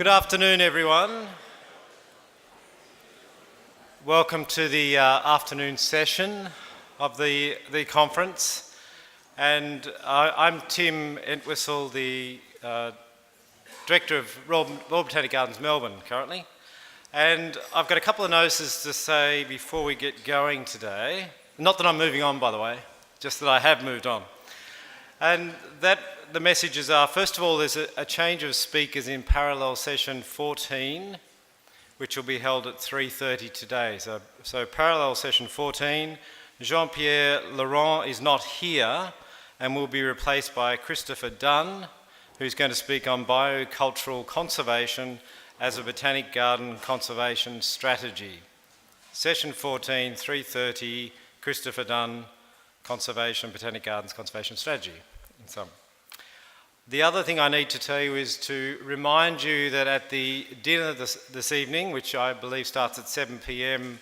Good afternoon, everyone. Welcome to the afternoon session of the conference. And I'm Tim Entwistle, the Director of Royal Botanic Gardens, Melbourne, currently. And I've got a couple of notices to say before we get going today. Not that I'm moving on, by the way, just that I have moved on. And the messages are, first of all, there's a change of speakers in parallel session 14, which will be held at 3:30 today. So parallel session 14, Jean-Pierre Laurent is not here and will be replaced by Christopher Dunn, who's going to speak on biocultural conservation as a botanic garden conservation strategy. Session 14, 3:30, Christopher Dunn, Conservation, Botanic Gardens Conservation Strategy. The other thing I need to tell you is to remind you that at the dinner this evening, which I believe starts at 7 p.m.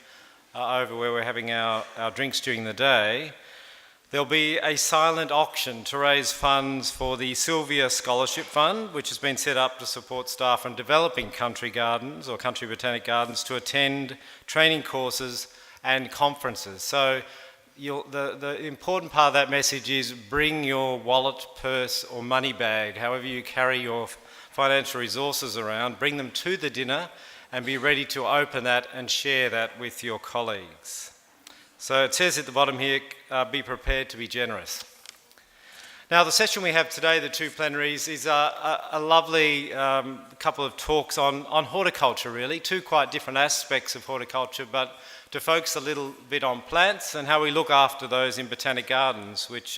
Over where we're having our drinks during the day, there'll be a silent auction to raise funds for the Sylvia Scholarship Fund, which has been set up to support staff from developing country gardens or country botanic gardens to attend training courses and conferences. So the important part of that message is bring your wallet, purse or money bag, however you carry your financial resources around, bring them to the dinner and be ready to open that and share that with your colleagues. So it says at the bottom here, be prepared to be generous. Now the session we have today, the two plenaries, is a lovely couple of talks on horticulture really, two quite different aspects of horticulture, but to focus a little bit on plants and how we look after those in botanic gardens, which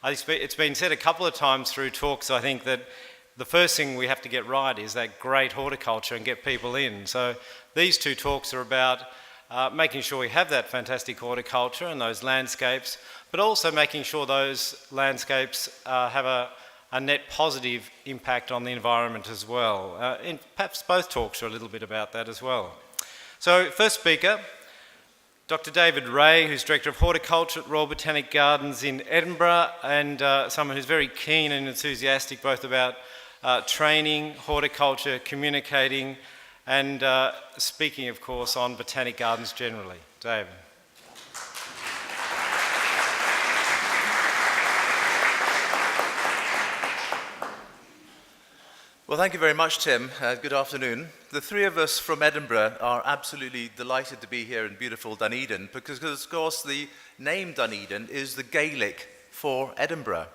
it's been said a couple of times through talks, I think, that the first thing we have to get right is that great horticulture and get people in. So these two talks are about making sure we have that fantastic horticulture and those landscapes, but also making sure those landscapes have a net positive impact on the environment as well. And perhaps both talks are a little bit about that as well. So first speaker, Dr David Rae, who's Director of Horticulture at Royal Botanic Gardens in Edinburgh, and someone who's very keen and enthusiastic both about training, horticulture, communicating, and speaking, of course, on botanic gardens generally. David. Well, thank you very much, Tim. Good afternoon. The three of us from Edinburgh are absolutely delighted to be here in beautiful Dunedin because, of course, the name Dunedin is the Gaelic for Edinburgh.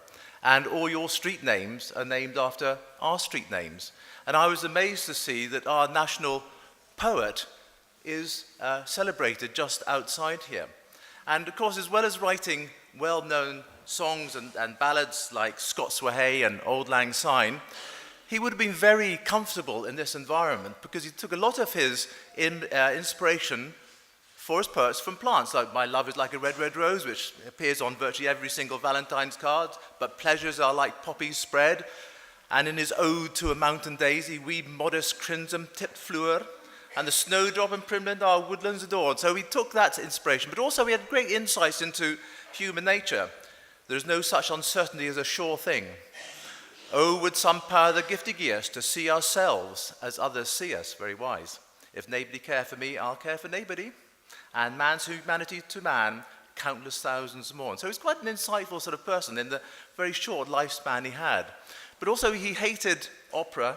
And all your street names are named after our street names. And I was amazed to see that our national poet is celebrated just outside here. And, of course, as well as writing well-known songs and ballads like Scots Wha Hae and Auld Lang Syne, he would have been very comfortable in this environment because he took a lot of his inspiration for his poets from plants, like My Love is Like a Red, Red Rose, which appears on virtually every single Valentine's card, but pleasures are like poppies spread. And in his Ode to a Mountain Daisy, we modest crimson-tipped flower, and the snowdrop and primland our woodlands adorn. So he took that inspiration, but also he had great insights into human nature. There is no such uncertainty as a sure thing. Oh, would some power the gift give us to see ourselves as others see us, very wise. If nobody care for me, I'll care for nobody. And man's humanity to man, countless thousands more. And so he's quite an insightful sort of person in the very short lifespan he had. But also he hated opera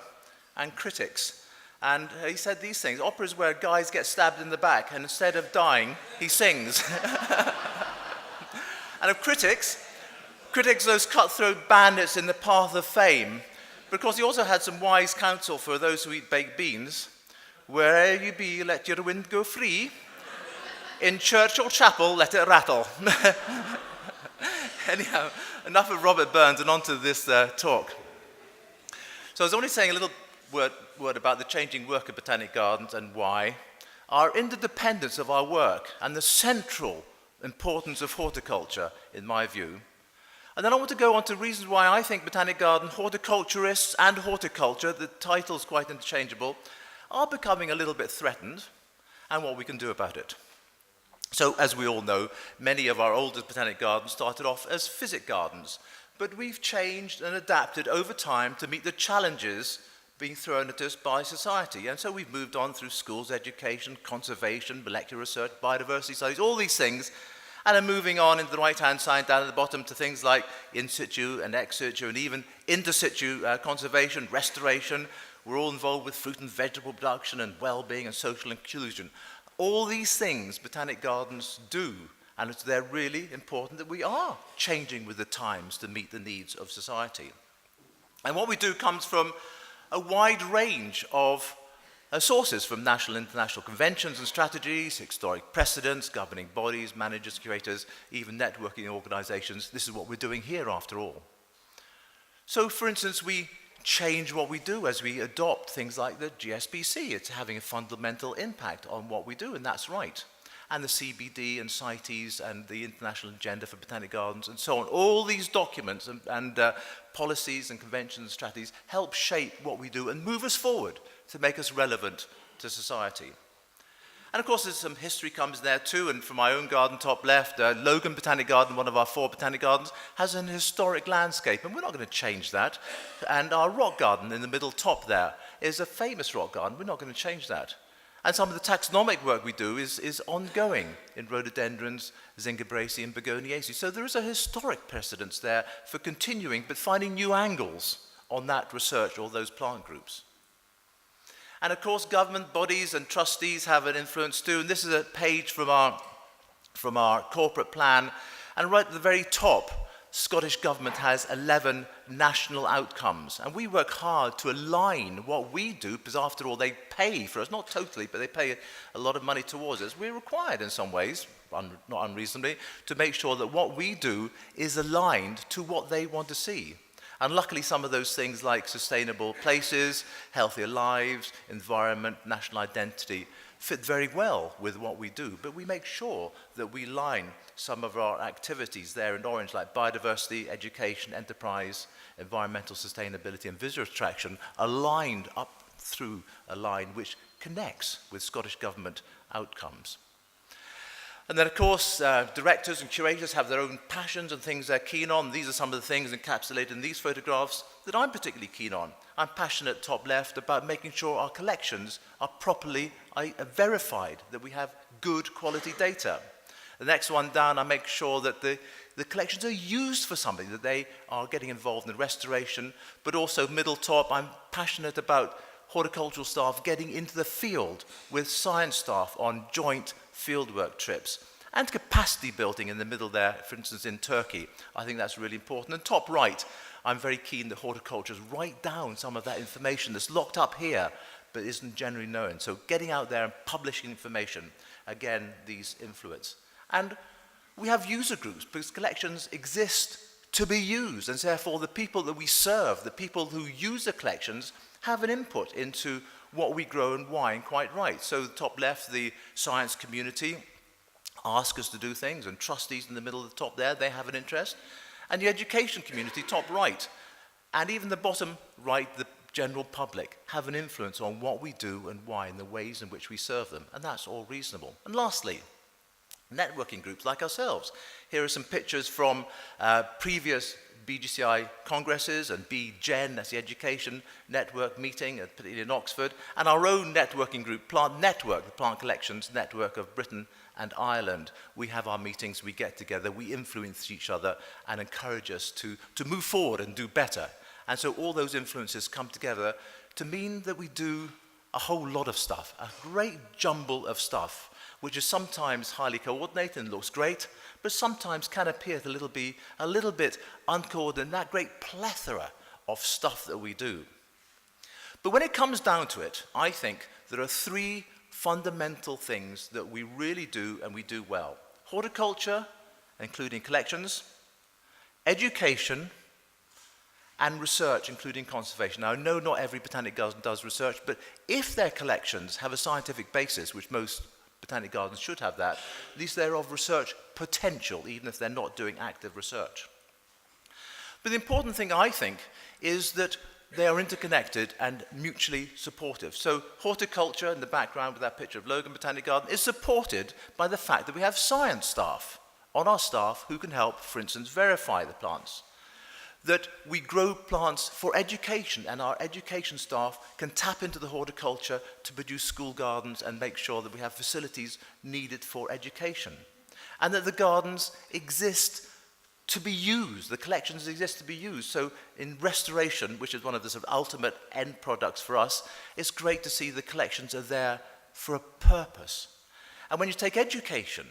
and critics. And he said these things. Opera is where guys get stabbed in the back, and instead of dying, he sings. And of critics, those cutthroat bandits in the path of fame. But of course, he also had some wise counsel for those who eat baked beans. Where'er you be, let your wind go free. In church or chapel, let it rattle. Anyhow, enough of Robert Burns and on to this talk. So I was only saying a little word about the changing work of botanic gardens and why. Our interdependence of our work and the central importance of horticulture, in my view. And then I want to go on to reasons why I think botanic garden horticulturists and horticulture, the title's quite interchangeable, are becoming a little bit threatened, and what we can do about it. So, as we all know, many of our oldest botanic gardens started off as physic gardens, but we've changed and adapted over time to meet the challenges being thrown at us by society. And so we've moved on through schools, education, conservation, molecular research, biodiversity studies, all these things, and are moving on into the right-hand side down at the bottom to things like in situ and ex situ and even inter situ conservation, restoration. We're all involved with fruit and vegetable production and well-being and social inclusion. All these things Botanic Gardens do, and they're really important that we are changing with the times to meet the needs of society. And what we do comes from a wide range of sources, from national and international conventions and strategies, historic precedents, governing bodies, managers, curators, even networking organizations. This is what we're doing here after all. So for instance, we change what we do as we adopt things like the GSBC. It's having a fundamental impact on what we do, and that's right. And the CBD and CITES and the International Agenda for Botanic Gardens and so on. All these documents and policies and conventions and strategies help shape what we do and move us forward to make us relevant to society. And of course, there's some history comes there too, and from my own garden, top left, Logan Botanic Garden, one of our 4 botanic gardens, has an historic landscape, and we're not going to change that. And our rock garden in the middle top there is a famous rock garden. We're not going to change that. And some of the taxonomic work we do is ongoing in rhododendrons, Zingiberacea and Begoniaceae. So there is a historic precedence there for continuing, but finding new angles on that research or those plant groups. And of course, government bodies and trustees have an influence too. And this is a page from our corporate plan. And right at the very top, Scottish Government has 11 national outcomes. And we work hard to align what we do, because after all, they pay for us, not totally, but they pay a lot of money towards us. We're required in some ways, not unreasonably, to make sure that what we do is aligned to what they want to see. And luckily, some of those things like sustainable places, healthier lives, environment, national identity fit very well with what we do. But we make sure that we line some of our activities there in orange, like biodiversity, education, enterprise, environmental sustainability, and visitor attraction, aligned up through a line which connects with Scottish Government outcomes. And then, of course, directors and curators have their own passions and things they're keen on. These are some of the things encapsulated in these photographs that I'm particularly keen on. I'm passionate, top left, about making sure our collections are properly verified, that we have good quality data. The next one down, I make sure that the collections are used for something, that they are getting involved in restoration, but also middle top, I'm passionate about horticultural staff getting into the field with science staff on joint fieldwork trips, and capacity building in the middle there, for instance in Turkey. I think that's really important. And top right, I'm very keen that horticulturists write down some of that information that's locked up here but isn't generally known. So getting out there and publishing information, again, these influence. And we have user groups because collections exist to be used, and therefore the people that we serve, the people who use the collections, have an input into what we grow and why, and quite right. So the top left, the science community ask us to do things, and trustees in the middle of the top there, they have an interest. And the education community, top right, and even the bottom right, the general public, have an influence on what we do and why, and the ways in which we serve them. And that's all reasonable. And lastly, networking groups like ourselves. Here are some pictures from previous BGCI congresses and BGen, that's the education network meeting, particularly in Oxford, and our own networking group, Plant Network, the Plant Collections Network of Britain and Ireland. We have our meetings, we get together, we influence each other and encourage us to move forward and do better. And so all those influences come together to mean that we do a whole lot of stuff, a great jumble of stuff, which is sometimes highly coordinated and looks great, but sometimes can appear to be a little bit uncoordinated, that great plethora of stuff that we do. But when it comes down to it, I think there are 3 fundamental things that we really do and we do well. Horticulture, including collections, education, and research, including conservation. Now, I know not every botanic garden does research, but if their collections have a scientific basis, which most botanic gardens should have that, at least they're of research potential, even if they're not doing active research. But the important thing, I think, is that they are interconnected and mutually supportive. So horticulture in the background with that picture of Logan Botanic Garden is supported by the fact that we have science staff on our staff who can help, for instance, verify the plants. that we grow plants for education, and our education staff can tap into the horticulture to produce school gardens and make sure that we have facilities needed for education. And that the gardens exist to be used, the collections exist to be used. So in restoration, which is one of the sort of ultimate end products for us, it's great to see the collections are there for a purpose. And when you take education,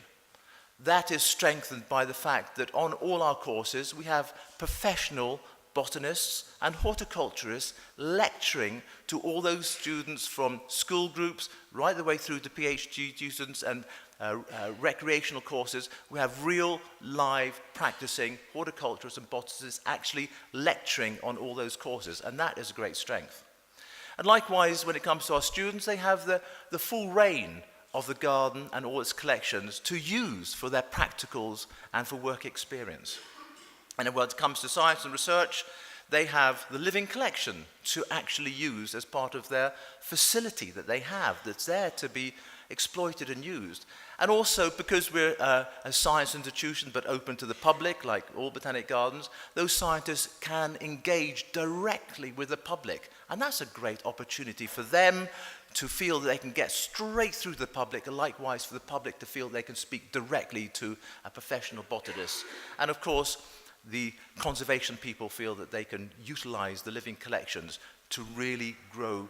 that is strengthened by the fact that on all our courses we have professional botanists and horticulturists lecturing to all those students from school groups right the way through to PhD students and recreational courses. We have real, live, practicing horticulturists and botanists actually lecturing on all those courses, and that is a great strength. And likewise, when it comes to our students, they have the full reign of the garden and all its collections to use for their practicals and for work experience. And when it comes to science and research, they have the living collection to actually use as part of their facility that they have that's there to be exploited and used. And also, because we're a science institution but open to the public, like all botanic gardens, those scientists can engage directly with the public. And that's a great opportunity for them to feel that they can get straight through to the public, and likewise for the public to feel they can speak directly to a professional botanist. And of course, the conservation people feel that they can utilize the living collections to really grow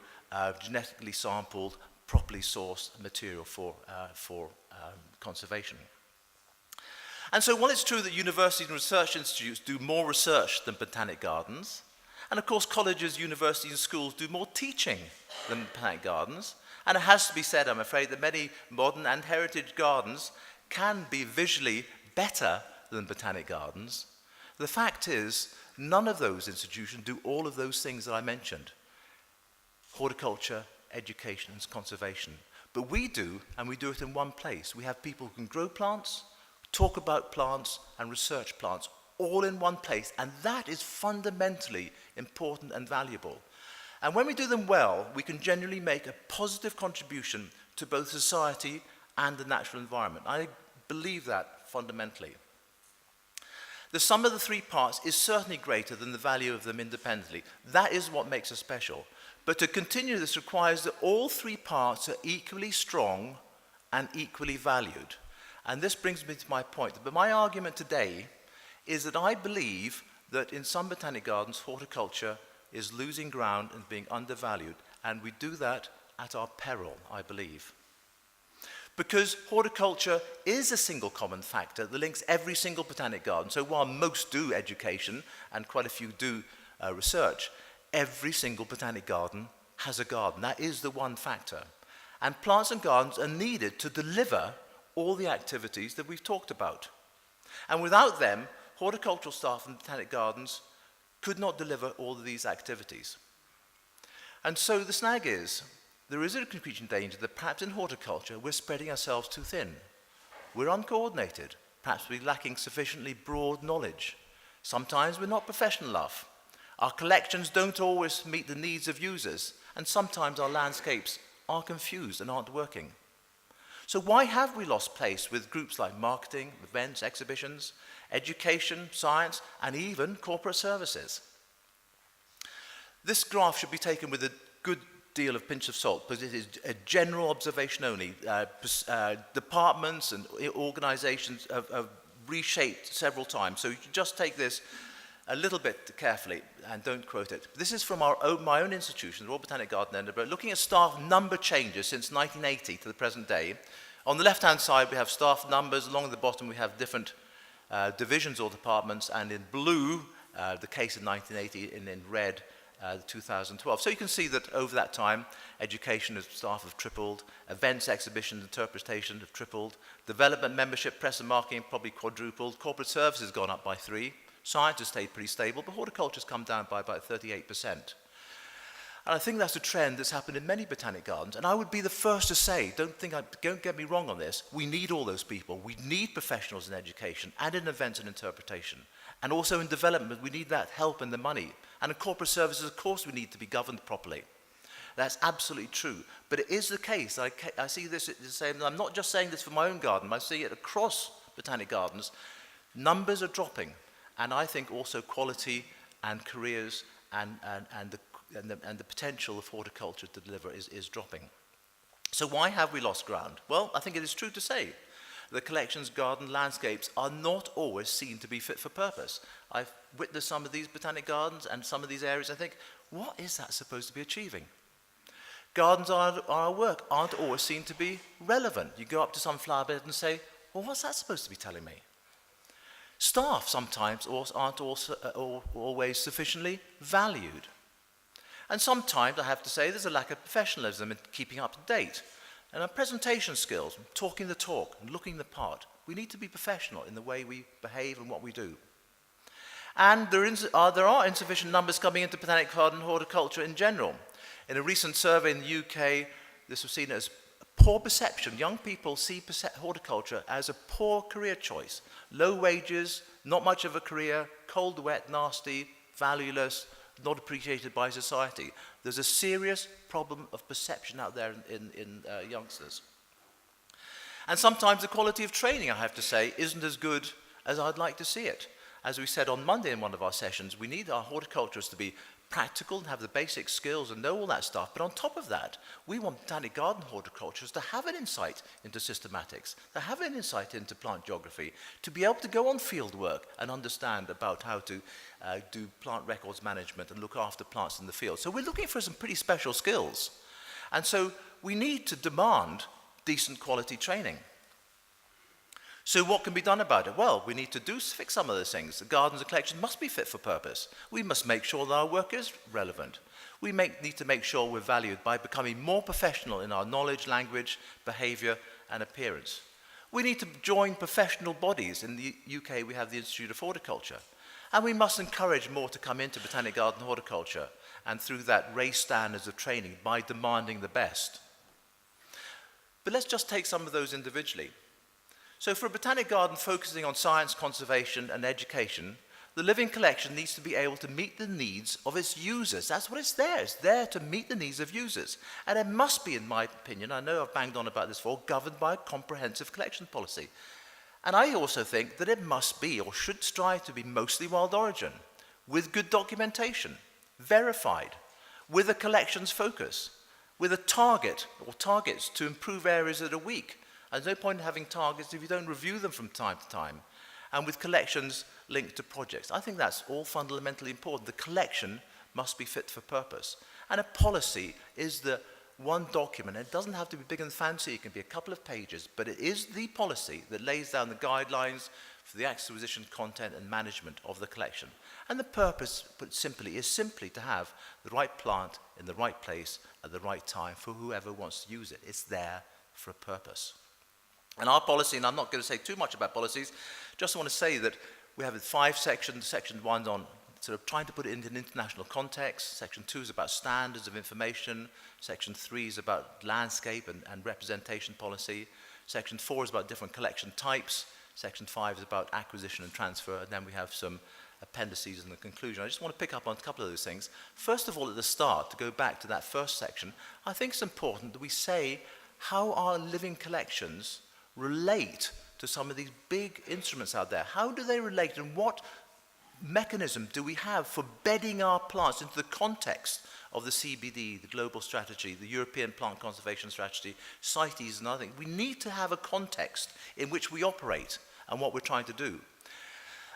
genetically sampled, properly sourced material for conservation. And so while it's true that universities and research institutes do more research than botanic gardens, and of course colleges, universities and schools do more teaching than botanic gardens, and it has to be said, I'm afraid, that many modern and heritage gardens can be visually better than botanic gardens, the fact is none of those institutions do all of those things that I mentioned: horticulture, education and conservation. But we do, and we do it in one place. We have people who can grow plants, talk about plants and research plants all in one place, and that is fundamentally important and valuable. And when we do them well, we can generally make a positive contribution to both society and the natural environment. I believe that fundamentally. The sum of the three parts is certainly greater than the value of them independently. That is what makes us special. But to continue this requires that all three parts are equally strong and equally valued. And this brings me to my point. But my argument today is that I believe that in some botanic gardens, horticulture is losing ground and being undervalued. And we do that at our peril, I believe. Because horticulture is a single common factor that links every single botanic garden. So while most do education and quite a few do research, every single botanic garden has a garden. That is the one factor. And plants and gardens are needed to deliver all the activities that we've talked about. And without them, horticultural staff in botanic gardens could not deliver all of these activities. And so the snag is, there is a concretion danger that perhaps in horticulture we're spreading ourselves too thin. We're uncoordinated. Perhaps we're lacking sufficiently broad knowledge. Sometimes we're not professional enough. Our collections don't always meet the needs of users, and sometimes our landscapes are confused and aren't working. So why have we lost place with groups like marketing, events, exhibitions, education, science, and even corporate services? This graph should be taken with a good deal of pinch of salt, because it is a general observation only. Departments and organizations have reshaped several times, so you should just take this a little bit carefully and don't quote it. This is from my own institution, the Royal Botanic Garden, Edinburgh, looking at staff number changes since 1980 to the present day. On the left-hand side, we have staff numbers. Along the bottom, we have different divisions or departments, and in blue, the case in 1980, and in red, 2012. So you can see that over that time, education staff have tripled, events, exhibitions, interpretation have tripled, development, membership, press and marketing probably quadrupled, corporate services has gone up by 3, science has stayed pretty stable, but horticulture has come down by about 38%. And I think that's a trend that's happened in many botanic gardens, and I would be the first to say, don't get me wrong on this, we need all those people. We need professionals in education and in events and interpretation. And also in development, we need that help and the money. And in corporate services, of course, we need to be governed properly. That's absolutely true. But it is the case. I see this the same. I'm not just saying this for my own garden. I see it across botanic gardens. Numbers are dropping. And I think also quality and careers and the potential of horticulture to deliver is dropping. So why have we lost ground? Well, I think it is true to say the collections, garden, landscapes are not always seen to be fit for purpose. I've witnessed some of these botanic gardens and some of these areas. I think, what is that supposed to be achieving? Gardens our work aren't always seen to be relevant. You go up to some flower bed and say, well, what's that supposed to be telling me? Staff sometimes aren't always sufficiently valued. And sometimes, I have to say, there's a lack of professionalism in keeping up to date. And our presentation skills, talking the talk, and looking the part, we need to be professional in the way we behave and what we do. And there are insufficient numbers coming into botanic garden horticulture in general. In a recent survey in the UK, this was seen as poor perception. Young people see horticulture as a poor career choice. Low wages, not much of a career, cold, wet, nasty, valueless, not appreciated by society. There's a serious problem of perception out there in youngsters. And sometimes the quality of training, I have to say, isn't as good as I'd like to see it. As we said on Monday in one of our sessions, we need our horticulturists to be practical and have the basic skills and know all that stuff. But on top of that, we want botanic garden horticulturists to have an insight into systematics, to have an insight into plant geography, to be able to go on field work and understand about how to do plant records management and look after plants in the field. So we're looking for some pretty special skills. And so we need to demand decent quality training. So what can be done about it? Well, we need to fix some of those things. The gardens and collections must be fit for purpose. We must make sure that our work is relevant. We need to make sure we're valued by becoming more professional in our knowledge, language, behaviour and appearance. We need to join professional bodies. In the UK, we have the Institute of Horticulture. And we must encourage more to come into botanic garden horticulture and through that raise standards of training by demanding the best. But let's just take some of those individually. So for a botanic garden focusing on science, conservation and education, the living collection needs to be able to meet the needs of its users. That's what it's there. It's there to meet the needs of users. And it must be, in my opinion, I know I've banged on about this before, governed by a comprehensive collection policy. And I also think that it must be, or should strive to be, mostly wild origin, with good documentation, verified, with a collections focus, with a target or targets to improve areas that are weak. There's no point in having targets if you don't review them from time to time, and with collections linked to projects. I think that's all fundamentally important. The collection must be fit for purpose. And a policy is the one document. It doesn't have to be big and fancy. It can be a couple of pages, but it is the policy that lays down the guidelines for the acquisition, content, and management of the collection. And the purpose, put simply, is simply to have the right plant in the right place at the right time for whoever wants to use it. It's there for a purpose. And our policy, and I'm not going to say too much about policies, just want to say that we have 5 sections. Section 1's on sort of trying to put it into an international context. Section 2 is about standards of information. Section 3 is about landscape and representation policy. Section 4 is about different collection types. Section 5 is about acquisition and transfer. And then we have some appendices in the conclusion. I just want to pick up on a couple of those things. First of all, at the start, to go back to that first section, I think it's important that we say how our living collections relate to some of these big instruments out there. How do they relate, and what mechanism do we have for bedding our plants into the context of the CBD, the global strategy, the European Plant Conservation Strategy, CITES and other things? We need to have a context in which we operate and what we're trying to do.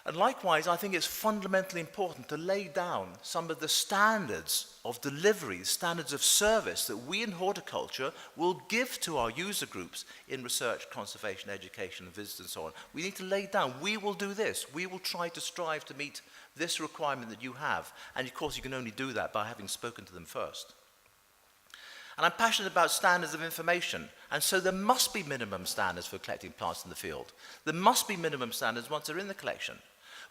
And likewise, I think it's fundamentally important to lay down some of the standards of delivery, standards of service that we in horticulture will give to our user groups in research, conservation, education, visits and so on. We need to lay down, we will do this. We will try to strive to meet this requirement that you have. And of course, you can only do that by having spoken to them first. And I'm passionate about standards of information. And so there must be minimum standards for collecting plants in the field. There must be minimum standards once they're in the collection.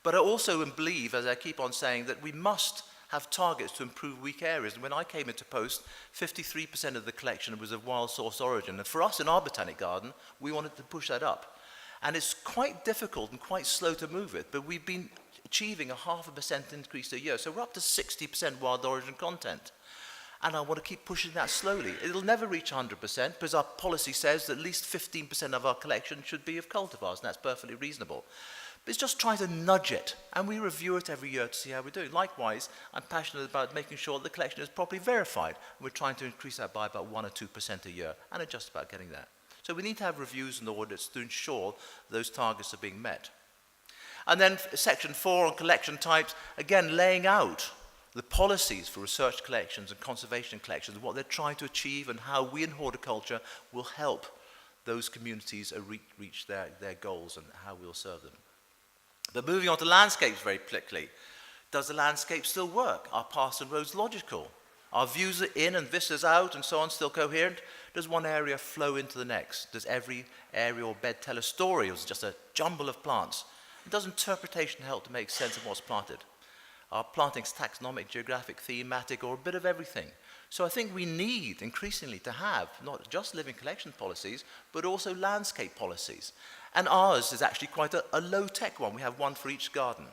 But I also believe, as I keep on saying, that we must have targets to improve weak areas. And when I came into post, 53% of the collection was of wild source origin. And for us in our botanic garden, we wanted to push that up. And it's quite difficult and quite slow to move it, but we've been achieving a 0.5% increase a year. So we're up to 60% wild origin content. And I want to keep pushing that slowly. It'll never reach 100% because our policy says that at least 15% of our collection should be of cultivars, and that's perfectly reasonable. But it's just trying to nudge it, and we review it every year to see how we're doing. Likewise, I'm passionate about making sure the collection is properly verified. We're trying to increase that by about 1 or 2% a year, and are just about getting there. So we need to have reviews and audits to ensure those targets are being met. And then section 4 on collection types, again, laying out the policies for research collections and conservation collections, what they're trying to achieve and how we in horticulture will help those communities reach their goals and how we'll serve them. But moving on to landscapes very quickly. Does the landscape still work? Are paths and roads logical? Are views in and vistas out and so on still coherent? Does one area flow into the next? Does every area or bed tell a story, or is it just a jumble of plants? Does interpretation help to make sense of what's planted? Are plantings taxonomic, geographic, thematic, or a bit of everything? So I think we need increasingly to have not just living collection policies, but also landscape policies. And ours is actually quite a low-tech one. We have one for each garden.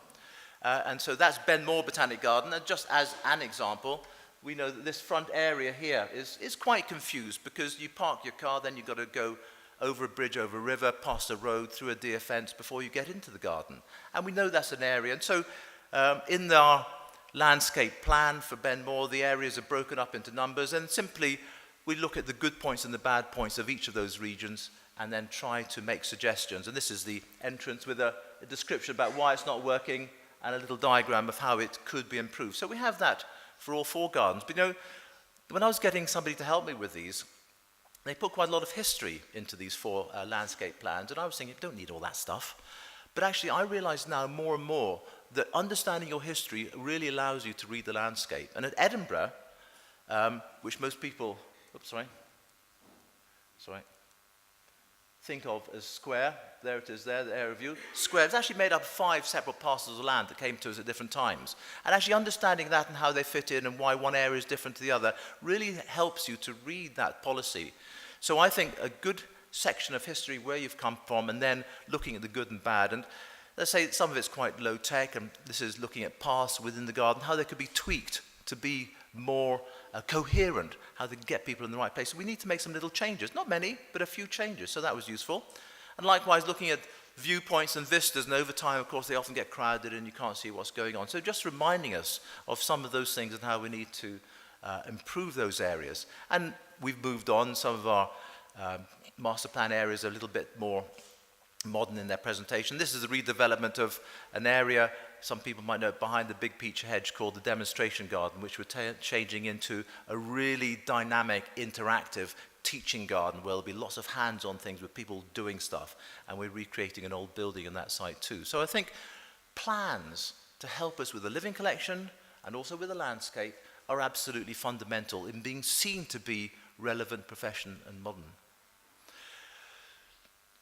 And so that's Benmore Botanic Garden. And just as an example, we know that this front area here is quite confused because you park your car, then you've got to go over a bridge, over a river, past a road, through a deer fence before you get into the garden. And we know that's an area. And so in our landscape plan for Benmore, the areas are broken up into numbers, and simply we look at the good points and the bad points of each of those regions and then try to make suggestions. And this is the entrance with a description about why it's not working and a little diagram of how it could be improved. So we have that for all 4 gardens. But you know, when I was getting somebody to help me with these, they put quite a lot of history into these 4 landscape plans, and I was thinking, you don't need all that stuff. But actually, I realize now more and more that understanding your history really allows you to read the landscape. And at Edinburgh, which most people, think of as square, there it is there, the area view. Square, it's actually made up of 5 separate parcels of land that came to us at different times. And actually understanding that and how they fit in and why one area is different to the other really helps you to read that policy. So I think a good section of history, where you've come from, and then looking at the good and bad. And let's say some of it's quite low tech, and this is looking at paths within the garden, how they could be tweaked to be more coherent, how they can get people in the right place. So we need to make some little changes, not many, but a few changes, so that was useful. And likewise, looking at viewpoints and vistas, and over time, of course, they often get crowded and you can't see what's going on. So just reminding us of some of those things and how we need to improve those areas. And we've moved on. Some of our master plan areas are a little bit more modern in their presentation. This is a redevelopment of an area, some people might know, behind the big peach hedge called the demonstration garden, which we're changing into a really dynamic, interactive teaching garden where there'll be lots of hands-on things with people doing stuff, and we're recreating an old building in that site too. So I think plans to help us with the living collection and also with the landscape are absolutely fundamental in being seen to be relevant, professional and modern.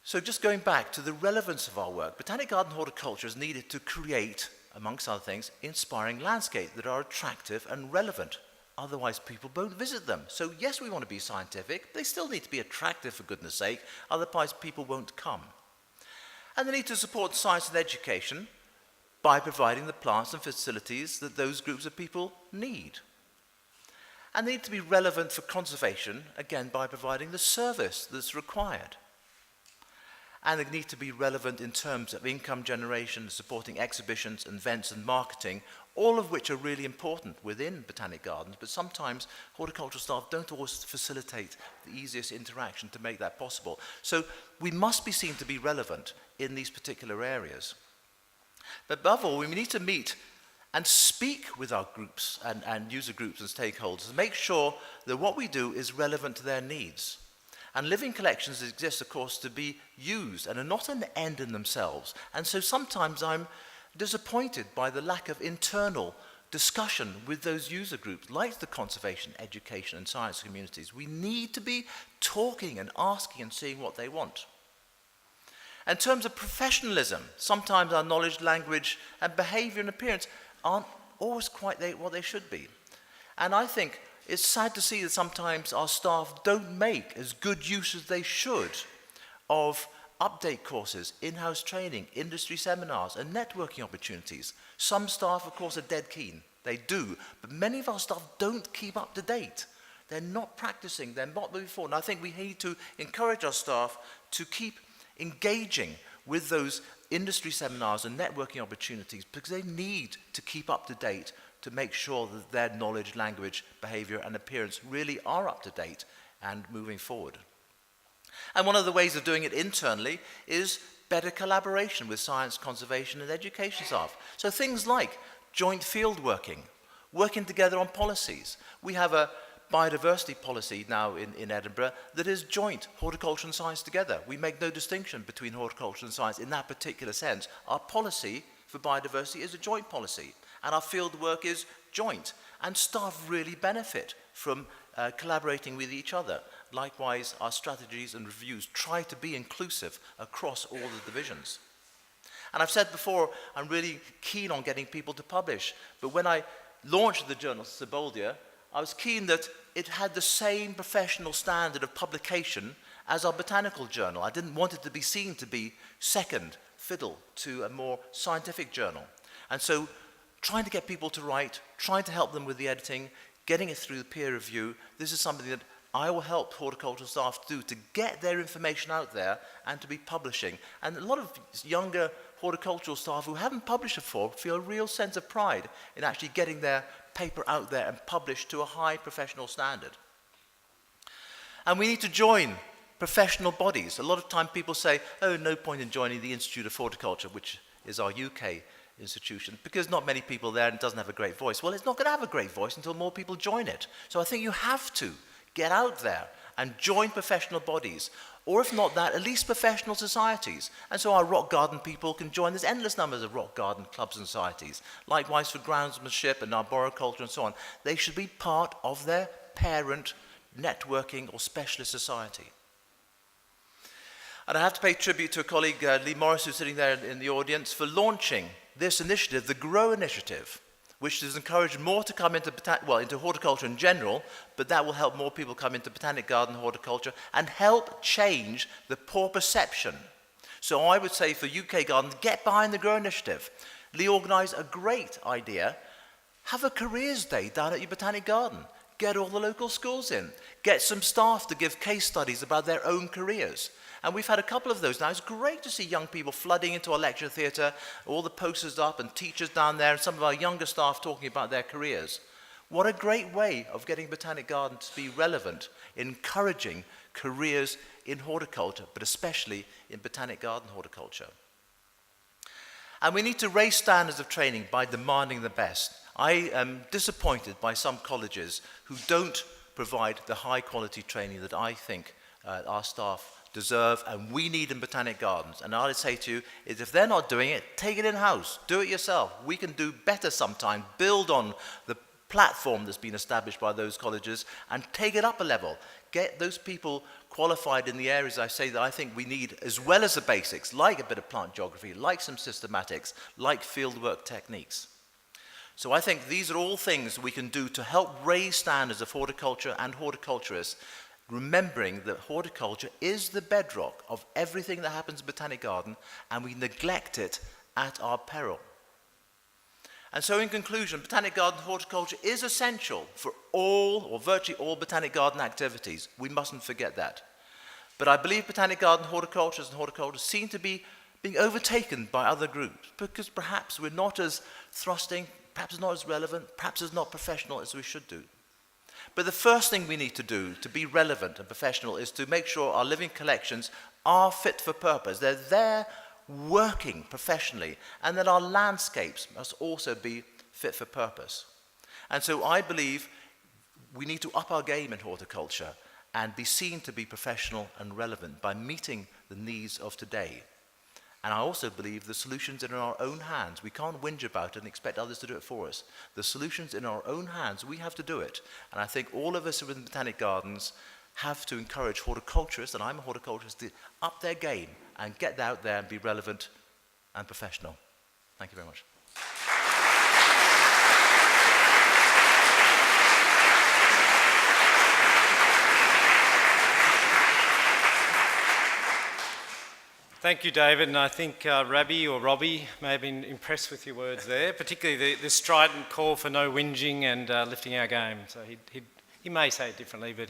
So just going back to the relevance of our work, Botanic Garden Horticulture is needed to create, amongst other things, inspiring landscapes that are attractive and relevant. Otherwise, people won't visit them. So yes, we want to be scientific, but they still need to be attractive, for goodness sake, otherwise people won't come. And they need to support science and education by providing the plants and facilities that those groups of people need. And they need to be relevant for conservation, again, by providing the service that's required. And they need to be relevant in terms of income generation, supporting exhibitions, events and marketing, all of which are really important within botanic gardens, but sometimes horticultural staff don't always facilitate the easiest interaction to make that possible. So we must be seen to be relevant in these particular areas. But above all, we need to meet and speak with our groups and user groups and stakeholders to make sure that what we do is relevant to their needs. And living collections exist, of course, to be used and are not an end in themselves. And so sometimes I'm disappointed by the lack of internal discussion with those user groups, like the conservation, education, and science communities. We need to be talking and asking and seeing what they want. In terms of professionalism, sometimes our knowledge, language, and behavior and appearance aren't always quite what they should be. And I think it's sad to see that sometimes our staff don't make as good use as they should of update courses, in-house training, industry seminars, and networking opportunities. Some staff, of course, are dead keen. They do. But many of our staff don't keep up to date. They're not practicing. They're not moving forward. And I think we need to encourage our staff to keep engaging with those industry seminars and networking opportunities because they need to keep up to date to make sure that their knowledge, language, behavior, and appearance really are up to date and moving forward. And one of the ways of doing it internally is better collaboration with science, conservation, and education staff. So things like joint field working together on policies. We have a biodiversity policy now in Edinburgh that is joint horticulture and science together. We make no distinction between horticulture and science in that particular sense. Our policy for biodiversity is a joint policy, and our field work is joint, and staff really benefit from collaborating with each other. Likewise, our strategies and reviews try to be inclusive across all the divisions. And I've said before, I'm really keen on getting people to publish, but when I launched the journal Siboldia, I was keen that it had the same professional standard of publication as our botanical journal. I didn't want it to be seen to be second fiddle to a more scientific journal. And so trying to get people to write, trying to help them with the editing, getting it through the peer review, this is something that I will help horticultural staff do to get their information out there and to be publishing. And a lot of younger horticultural staff who haven't published before feel a real sense of pride in actually getting their paper out there and published to a high professional standard. And we need to join professional bodies. A lot of time people say, oh, no point in joining the Institute of Horticulture, which is our UK institution, because not many people there and it doesn't have a great voice. Well, it's not going to have a great voice until more people join it. So I think you have to get out there and join professional bodies, or if not that, at least professional societies. And so our rock garden people can join. There's endless numbers of rock garden clubs and societies. Likewise for groundsmanship and arboriculture and so on. They should be part of their parent networking or specialist society. And I have to pay tribute to a colleague, Lee Morris, who's sitting there in the audience, for launching this initiative, the GROW initiative, which has encouraged more to come into horticulture in general, but that will help more people come into botanic garden horticulture and help change the poor perception. So I would say for UK gardens, get behind the GROW initiative. Lee organised a great idea. Have a careers day down at your botanic garden. Get all the local schools in. Get some staff to give case studies about their own careers. And we've had a couple of those now. It's great to see young people flooding into our lecture theatre, all the posters up and teachers down there, and some of our younger staff talking about their careers. What a great way of getting Botanic Garden to be relevant, encouraging careers in horticulture, but especially in Botanic Garden horticulture. And we need to raise standards of training by demanding the best. I am disappointed by some colleges who don't provide the high quality training that I think our staff deserve and we need in Botanic Gardens. And I'd say to you is if they're not doing it, take it in-house, do it yourself. We can do better sometime, build on the platform that's been established by those colleges and take it up a level. Get those people qualified in the areas I say that I think we need, as well as the basics, like a bit of plant geography, like some systematics, like fieldwork techniques. So I think these are all things we can do to help raise standards of horticulture and horticulturists, remembering that horticulture is the bedrock of everything that happens in Botanic Garden, and we neglect it at our peril. And so in conclusion, Botanic Garden horticulture is essential for all, or virtually all, Botanic Garden activities. We mustn't forget that. But I believe Botanic Garden horticulturists and horticulturists seem to be being overtaken by other groups, because perhaps we're not as thrusting, perhaps not as relevant, perhaps as not professional as we should do. But the first thing we need to do to be relevant and professional is to make sure our living collections are fit for purpose. They're there working professionally, and that our landscapes must also be fit for purpose. And so I believe we need to up our game in horticulture and be seen to be professional and relevant by meeting the needs of today. And I also believe the solutions are in our own hands. We can't whinge about it and expect others to do it for us. The solution's in our own hands. We have to do it. And I think all of us within Botanic Gardens have to encourage horticulturists, and I'm a horticulturist, to up their game and get out there and be relevant and professional. Thank you very much. Thank you, David, and I think Robbie may have been impressed with your words there, particularly the strident call for no whinging and lifting our game. So he may say it differently, but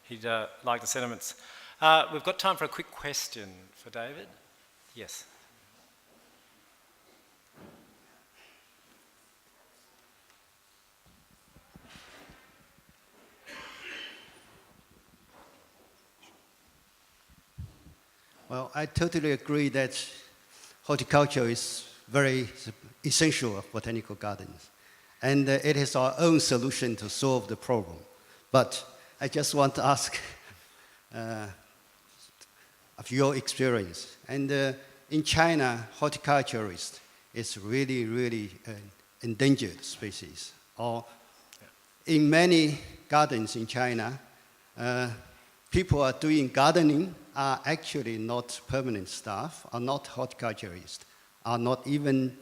he'd like the sentiments. We've got time for a quick question for David. Yes. Well, I totally agree that horticulture is very essential of botanical gardens. And it is our own solution to solve the problem. But I just want to ask of your experience. And in China, horticulturist is really, really endangered species. Or in many gardens in China, people are doing gardening are actually not permanent staff, are not horticulturists, are not even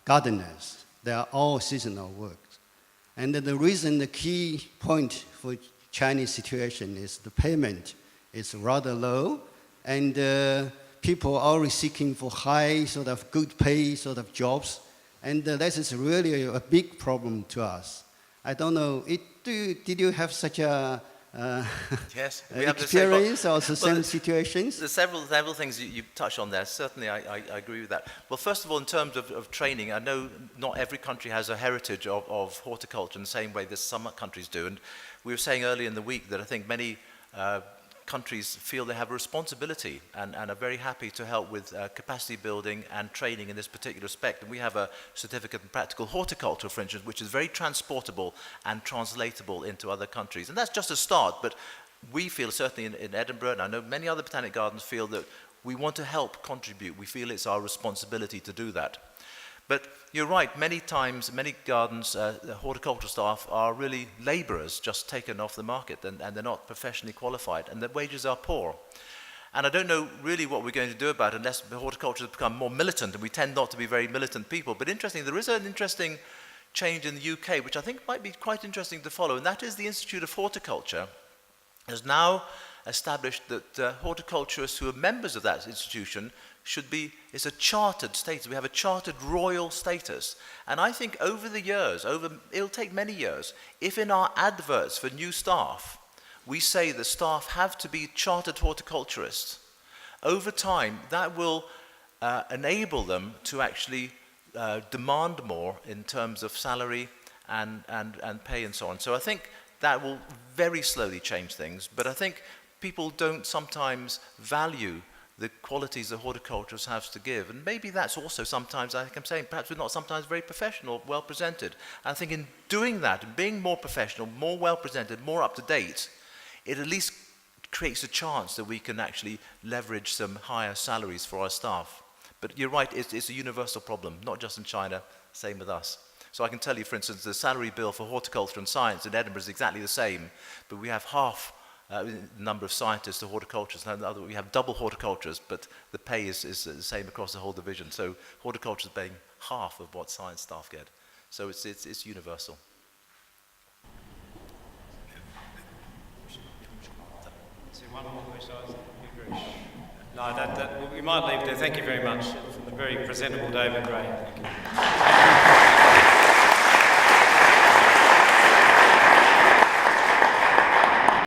gardeners. They are all seasonal works. And the reason, the key point for Chinese situation is the payment is rather low, and people are always seeking for high, sort of good pay sort of jobs, and this is really a big problem to us. I don't know, did you have such a yes, experience or the same situations? There's several things you touch on there. Certainly, I agree with that. Well, first of all, in terms of training, I know not every country has a heritage of horticulture in the same way that some countries do. And we were saying earlier in the week that I think many countries feel they have a responsibility and are very happy to help with capacity building and training in this particular respect. And we have a certificate in practical horticulture, for instance, which is very transportable and translatable into other countries. And that's just a start, but we feel, certainly in Edinburgh, and I know many other botanic gardens feel that we want to help contribute. We feel it's our responsibility to do that. But you're right, many times, many gardens, the horticultural staff are really labourers just taken off the market, and they're not professionally qualified, and their wages are poor. And I don't know really what we're going to do about it unless the horticulture has become more militant, and we tend not to be very militant people. But interestingly, there is an interesting change in the UK, which I think might be quite interesting to follow, and that is the Institute of Horticulture has now established that horticulturists who are members of that institution it's a chartered status. We have a chartered royal status. And I think over the years, it'll take many years, if in our adverts for new staff, we say that staff have to be chartered horticulturists, over time, that will enable them to actually demand more in terms of salary and pay and so on. So I think that will very slowly change things. But I think people don't sometimes value the qualities that horticulturists have to give. And maybe that's also sometimes, I think I'm saying, perhaps we're not sometimes very professional, well presented. And I think in doing that, and being more professional, more well presented, more up to date, it at least creates a chance that we can actually leverage some higher salaries for our staff. But you're right, it's a universal problem, not just in China, same with us. So I can tell you, for instance, the salary bill for horticulture and science in Edinburgh is exactly the same, but we have half the number of scientists to horticulturists. We have double horticulturists, but the pay is the same across the whole division. So horticulture is paying half of what science staff get. So it's universal. One more question. No, we might leave there. Thank you very much. Very presentable, David Rae. Thank you.